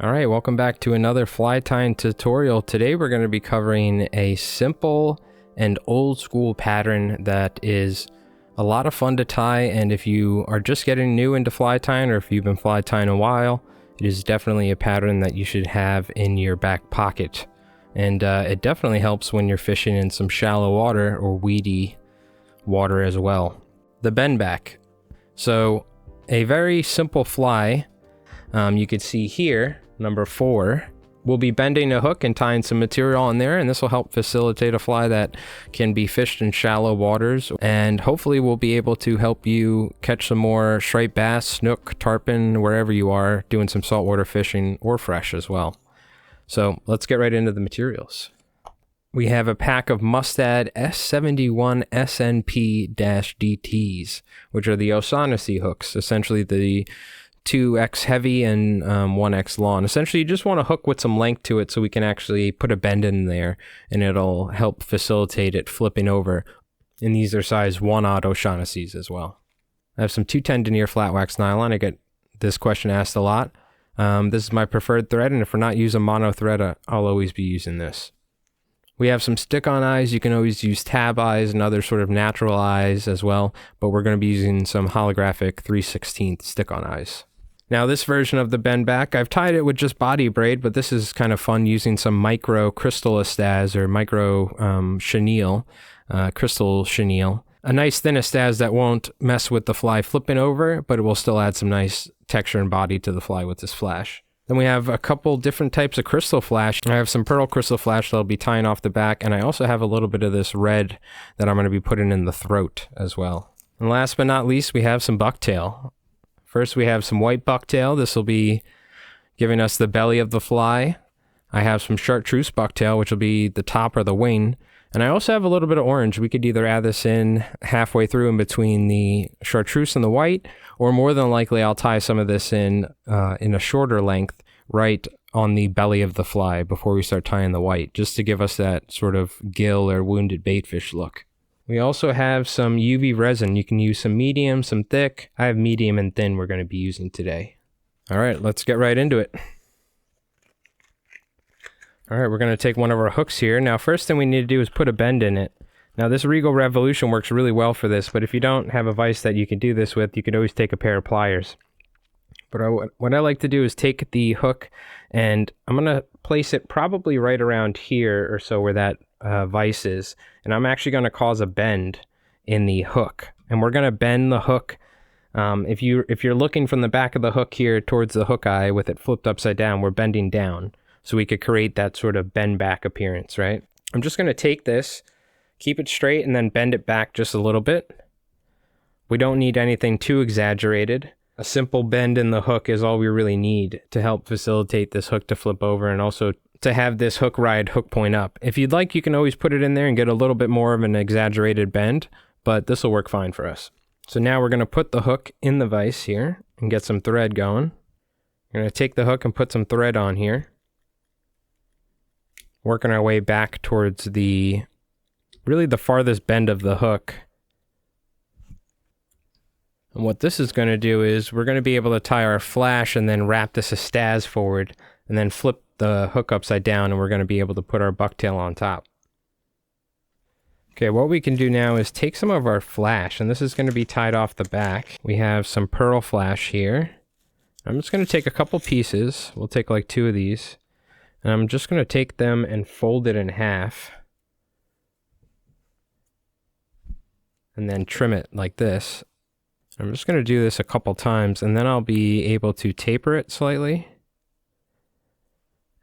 Alright, welcome back to another fly tying tutorial. Today we're going to be covering a simple and old school pattern that is a lot of fun to tie, and if you are just getting new into fly tying or if you've been fly tying a while, it is definitely a pattern that you should have in your back pocket. And it definitely helps when you're fishing in some shallow water or weedy water as well. The Bendback. So a very simple fly, you can see here, number 4. We'll be bending a hook and tying some material on there, and this will help facilitate a fly that can be fished in shallow waters, and hopefully we'll be able to help you catch some more striped bass, snook, tarpon, wherever you are doing some saltwater fishing or fresh as well. So let's get right into the materials. We have a pack of Mustad S71 SNP-DTs, which are the O'Shaughnessy hooks, essentially the 2X heavy and 1X long. Essentially, you just want a hook with some length to it so we can actually put a bend in there, and it'll help facilitate it flipping over. And these are size 1/0 O'Shaughnessy's as well. I have some 210 denier flat wax nylon. I get this question asked a lot. This is my preferred thread, and if we're not using mono thread, I'll always be using this. We have some stick-on eyes. You can always use tab eyes and other sort of natural eyes as well, but we're going to be using some holographic 3/16 stick-on eyes. Now this version of the Bendback, I've tied it with just body braid, but this is kind of fun using some micro Krystal Estaz or micro chenille, crystal chenille. A nice thin Estaz that won't mess with the fly flipping over, but it will still add some nice texture and body to the fly with this flash. Then we have a couple different types of Krystal Flash. I have some pearl Krystal Flash that I'll be tying off the back, and I also have a little bit of this red that I'm going to be putting in the throat as well. And last but not least, we have some Bucktail. First, we have some white Bucktail. This will be giving us the belly of the fly. I have some chartreuse Bucktail, which will be the top or the wing. And I also have a little bit of orange. We could either add this in halfway through in between the chartreuse and the white, or more than likely I'll tie some of this in a shorter length right on the belly of the fly before we start tying the white, just to give us that sort of gill or wounded baitfish look. We also have some UV resin. You can use some medium, some thick. I have medium and thin we're going to be using today. All right, let's get right into it. All right, we're going to take one of our hooks here. Now, first thing we need to do is put a bend in it. Now, this Regal Revolution works really well for this, but if you don't have a vise that you can do this with, you could always take a pair of pliers. But what I like to do is take the hook, and I'm going to place it probably right around here or so where that vise is, and I'm actually going to cause a bend in the hook, and we're going to bend the hook. If you're looking from the back of the hook here towards the hook eye with it flipped upside down, we're bending down, so we could create that sort of bend back appearance, right? I'm just going to take this, keep it straight, and then bend it back just a little bit. We don't need anything too exaggerated. A simple bend in the hook is all we really need to help facilitate this hook to flip over, and also to have this hook ride hook point up. If you'd like, you can always put it in there and get a little bit more of an exaggerated bend, but this will work fine for us. So now we're going to put the hook in the vise here and get some thread going. We're going to take the hook and put some thread on here. Working our way back towards really the farthest bend of the hook. And what this is going to do is we're going to be able to tie our flash and then wrap this Estaz forward and then flip the hook upside down, and we're going to be able to put our Bucktail on top. Okay, what we can do now is take some of our flash, and this is going to be tied off the back. We have some pearl flash here. I'm just going to take a couple pieces. We'll take like 2 of these. And I'm just going to take them and fold it in half. And then trim it like this. I'm just going to do this a couple times, and then I'll be able to taper it slightly.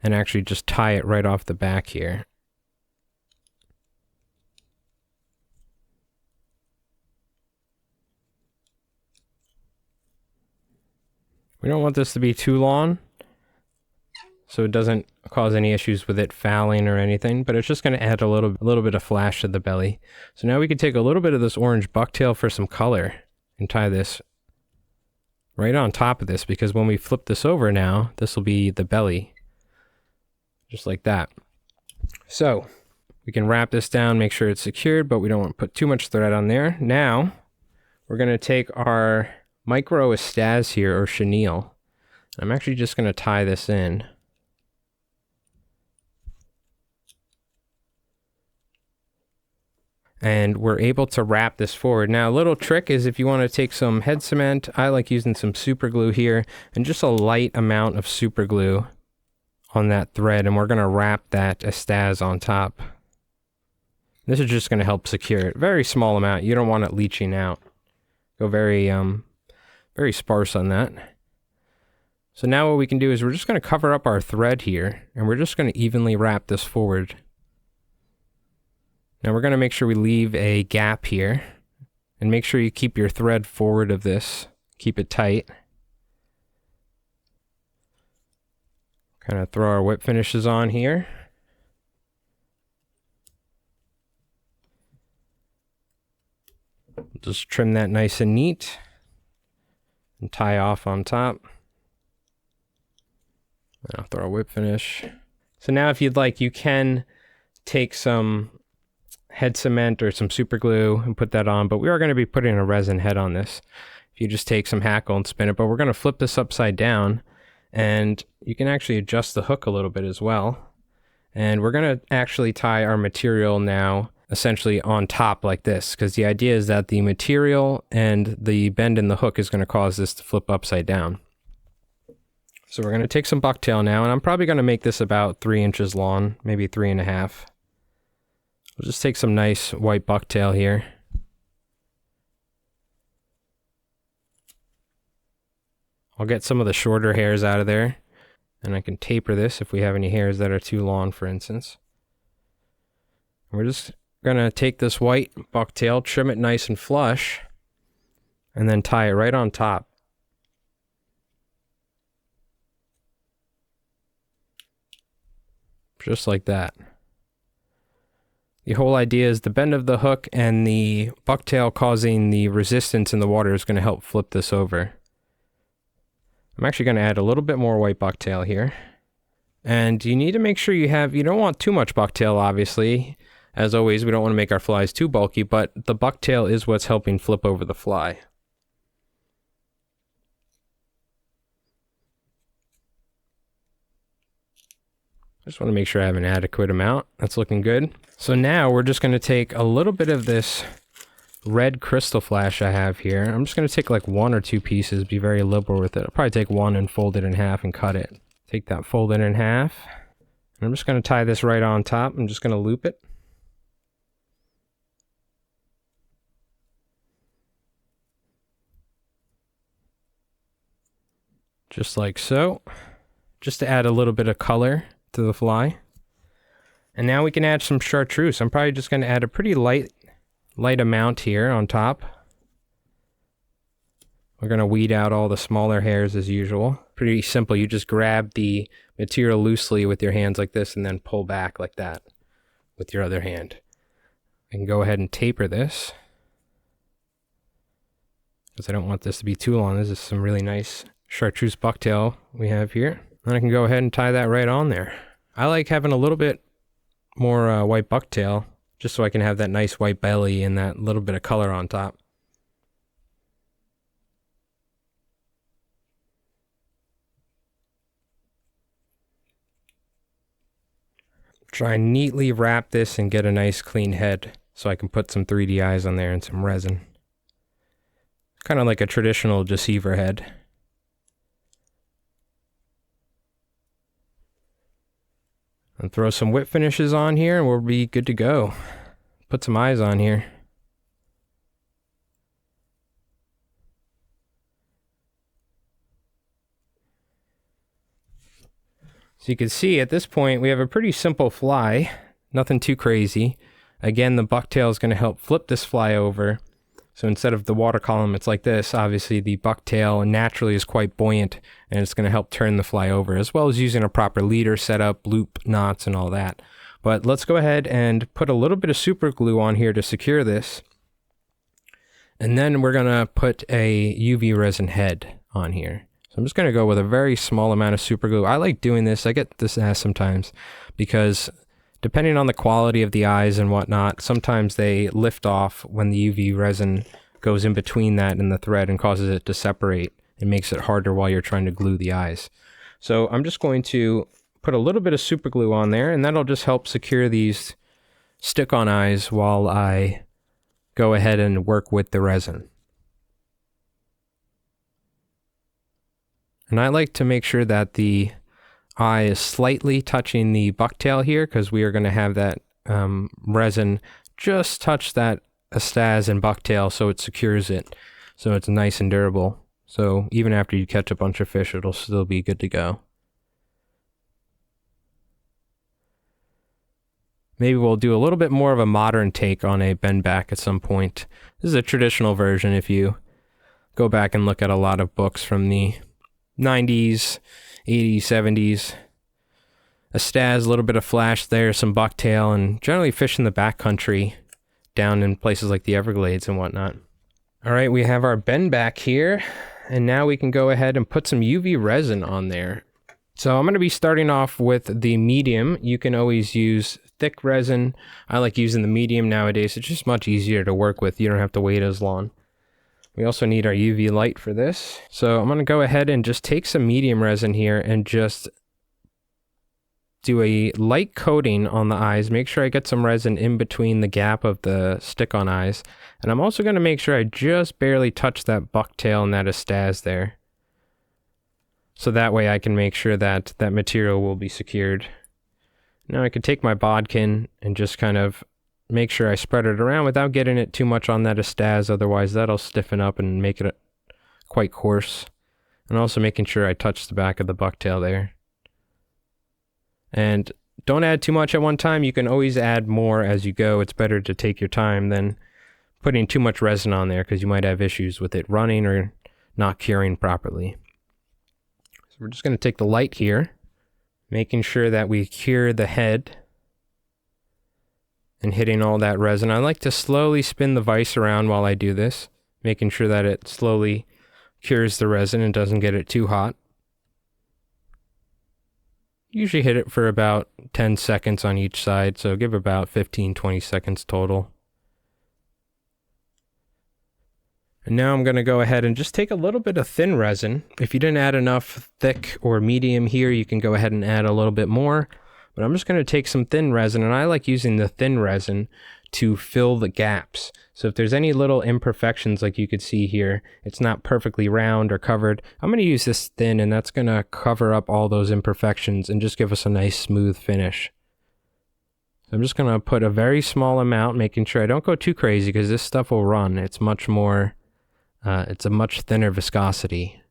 And actually just tie it right off the back here. We don't want this to be too long, so it doesn't cause any issues with it fouling or anything, but it's just going to add a little bit of flash to the belly. So now we can take a little bit of this orange Bucktail for some color and tie this right on top of this, because when we flip this over now, this will be the belly. Just like that. So we can wrap this down, make sure it's secured, but we don't want to put too much thread on there. Now we're going to take our micro Estaz here, or chenille, I'm actually just going to tie this in. And we're able to wrap this forward. Now, a little trick is if you want to take some head cement, I like using some super glue here, and just a light amount of super glue on that thread, and we're going to wrap that Estaz on top. This is just going to help secure it. Very small amount. You don't want it leaching out. Go very sparse on that. So now what we can do is we're just going to cover up our thread here, and we're just going to evenly wrap this forward. Now we're going to make sure we leave a gap here, and make sure you keep your thread forward of this. Keep it tight. Kind of throw our whip finishes on here. Just trim that nice and neat, and tie off on top. And I'll throw a whip finish. So now if you'd like, you can take some head cement or some super glue and put that on, but we are going to be putting a resin head on this. If you just take some hackle and spin it, but we're going to flip this upside down, and you can actually adjust the hook a little bit as well. And we're going to actually tie our material now essentially on top like this, because the idea is that the material and the bend in the hook is going to cause this to flip upside down. So we're going to take some bucktail now, and I'm probably going to make this about 3 inches long, maybe 3.5. We'll just take some nice white bucktail here. I'll get some of the shorter hairs out of there, and I can taper this if we have any hairs that are too long, for instance. We're just gonna take this white bucktail, trim it nice and flush, and then tie it right on top. Just like that. The whole idea is the bend of the hook and the bucktail causing the resistance in the water is going to help flip this over. I'm actually going to add a little bit more white bucktail here. And you need to make sure you don't want too much bucktail, obviously. As always, we don't want to make our flies too bulky, but the bucktail is what's helping flip over the fly. I just want to make sure I have an adequate amount. That's looking good. So now we're just going to take a little bit of this red Krystal Flash I have here. I'm just going to take like 1 or 2 pieces, be very liberal with it. I'll probably take 1 and fold it in half and cut it. Take that, fold it in half. And I'm just going to tie this right on top. I'm just going to loop it. Just like so. Just to add a little bit of color to the fly. And now we can add some chartreuse. I'm probably just going to add a pretty light amount here on top. We're going to weed out all the smaller hairs as usual. Pretty simple. You just grab the material loosely with your hands like this and then pull back like that with your other hand. I can go ahead and taper this, because I don't want this to be too long. This is some really nice chartreuse bucktail we have here. Then I can go ahead and tie that right on there. I like having a little bit more white bucktail, just so I can have that nice white belly and that little bit of color on top. Try and neatly wrap this and get a nice clean head so I can put some 3D eyes on there and some resin. Kind of like a traditional deceiver head. And throw some whip finishes on here and we'll be good to go. Put some eyes on here. So you can see at this point we have a pretty simple fly, nothing too crazy. Again, the bucktail is going to help flip this fly over. So instead of the water column, it's like this. Obviously the bucktail naturally is quite buoyant and it's going to help turn the fly over, as well as using a proper leader setup, loop knots and all that. But let's go ahead and put a little bit of super glue on here to secure this. And then we're going to put a UV resin head on here. So I'm just going to go with a very small amount of super glue. I like doing this. I get this asked sometimes because depending on the quality of the eyes and whatnot, sometimes they lift off when the UV resin goes in between that and the thread and causes it to separate It makes it harder while you're trying to glue the eyes. So I'm just going to put a little bit of super glue on there, and that'll just help secure these stick-on eyes while I go ahead and work with the resin. And I like to make sure that the eye is slightly touching the bucktail here, because we are going to have that resin just touch that Estaz and bucktail so it secures it, so it's nice and durable. So even after you catch a bunch of fish, it'll still be good to go. Maybe we'll do a little bit more of a modern take on a bendback at some point. This is a traditional version if you go back and look at a lot of books from the 90s, 80s, 70s. Estaz, a little bit of flash there, some bucktail, and generally fish in the backcountry down in places like the Everglades and whatnot. All right, we have our bendback here, and now we can go ahead and put some UV resin on there. So I'm going to be starting off with the medium. You can always use thick resin. I like using the medium nowadays. It's just much easier to work with. You don't have to wait as long. We also need our UV light for this. So I'm going to go ahead and just take some medium resin here and just do a light coating on the eyes. Make sure I get some resin in between the gap of the stick-on eyes. And I'm also going to make sure I just barely touch that bucktail and that Estaz there. So that way I can make sure that that material will be secured. Now I could take my bodkin and just kind of make sure I spread it around without getting it too much on that Estaz, otherwise that'll stiffen up and make it quite coarse. And also making sure I touch the back of the bucktail there. And don't add too much at one time. You can always add more as you go. It's better to take your time than putting too much resin on there, because you might have issues with it running or not curing properly. So we're just going to take the light here, making sure that we cure the head and hitting all that resin. I like to slowly spin the vise around while I do this, making sure that it slowly cures the resin and doesn't get it too hot. Usually hit it for about 10 seconds on each side, so give about 15-20 seconds total. And now I'm going to go ahead and just take a little bit of thin resin. If you didn't add enough thick or medium here, you can go ahead and add a little bit more. But I'm just going to take some thin resin, and I like using the thin resin to fill the gaps. So if there's any little imperfections like you could see here, it's not perfectly round or covered, I'm going to use this thin, and that's going to cover up all those imperfections and just give us a nice smooth finish. So I'm just going to put a very small amount, making sure I don't go too crazy, because this stuff will run. It's much more, it's a much thinner viscosity.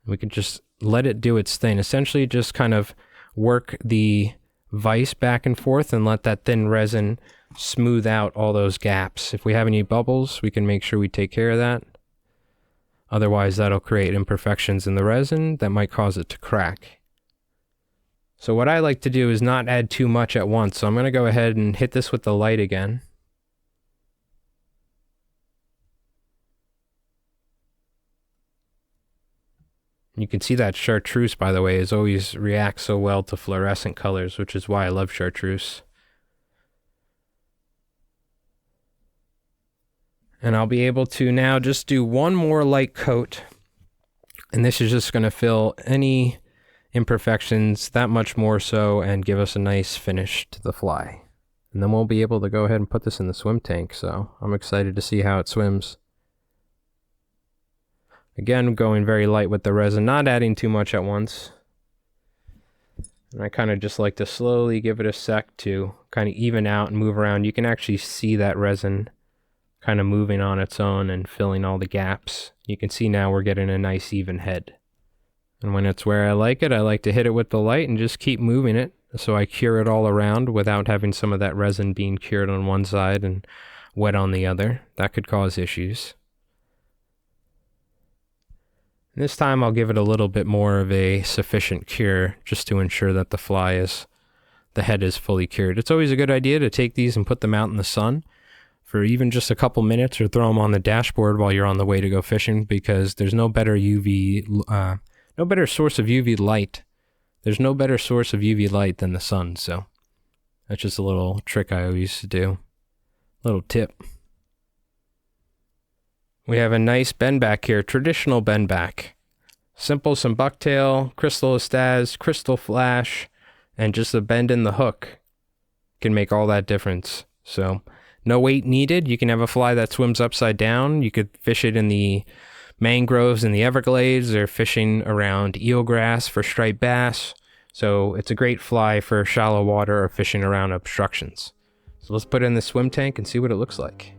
We can just let it do its thing. Essentially just kind of work the vise back and forth and let that thin resin smooth out all those gaps. If we have any bubbles, we can make sure we take care of that. Otherwise, that'll create imperfections in the resin that might cause it to crack. So what I like to do is not add too much at once. So I'm going to go ahead and hit this with the light again. You can see that chartreuse, by the way, is always reacts so well to fluorescent colors, which is why I love chartreuse. And I'll be able to now just do one more light coat. And this is just going to fill any imperfections that much more so and give us a nice finish to the fly. And then we'll be able to go ahead and put this in the swim tank. So I'm excited to see how it swims. Again, going very light with the resin, not adding too much at once. And I kind of just like to slowly give it a sec to kind of even out and move around. You can actually see that resin kind of moving on its own and filling all the gaps. You can see now we're getting a nice even head. And when it's where I like to hit it with the light and just keep moving it so I cure it all around without having some of that resin being cured on one side and wet on the other. That could cause issues. This time I'll give it a little bit more of a sufficient cure just to ensure that the head is fully cured. It's always a good idea to take these and put them out in the sun for even just a couple minutes, or throw them on the dashboard while you're on the way to go fishing, because there's no better source of UV light. There's no better source of UV light than the sun. So that's just a little trick I always do. Little tip. We have a nice bendback here, traditional bendback. Simple, some bucktail, Krystal Estaz, Krystal Flash, and just a bend in the hook can make all that difference. So no weight needed. You can have a fly that swims upside down. You could fish it in the mangroves in the Everglades, or fishing around eelgrass for striped bass. So it's a great fly for shallow water or fishing around obstructions. So let's put it in the swim tank and see what it looks like.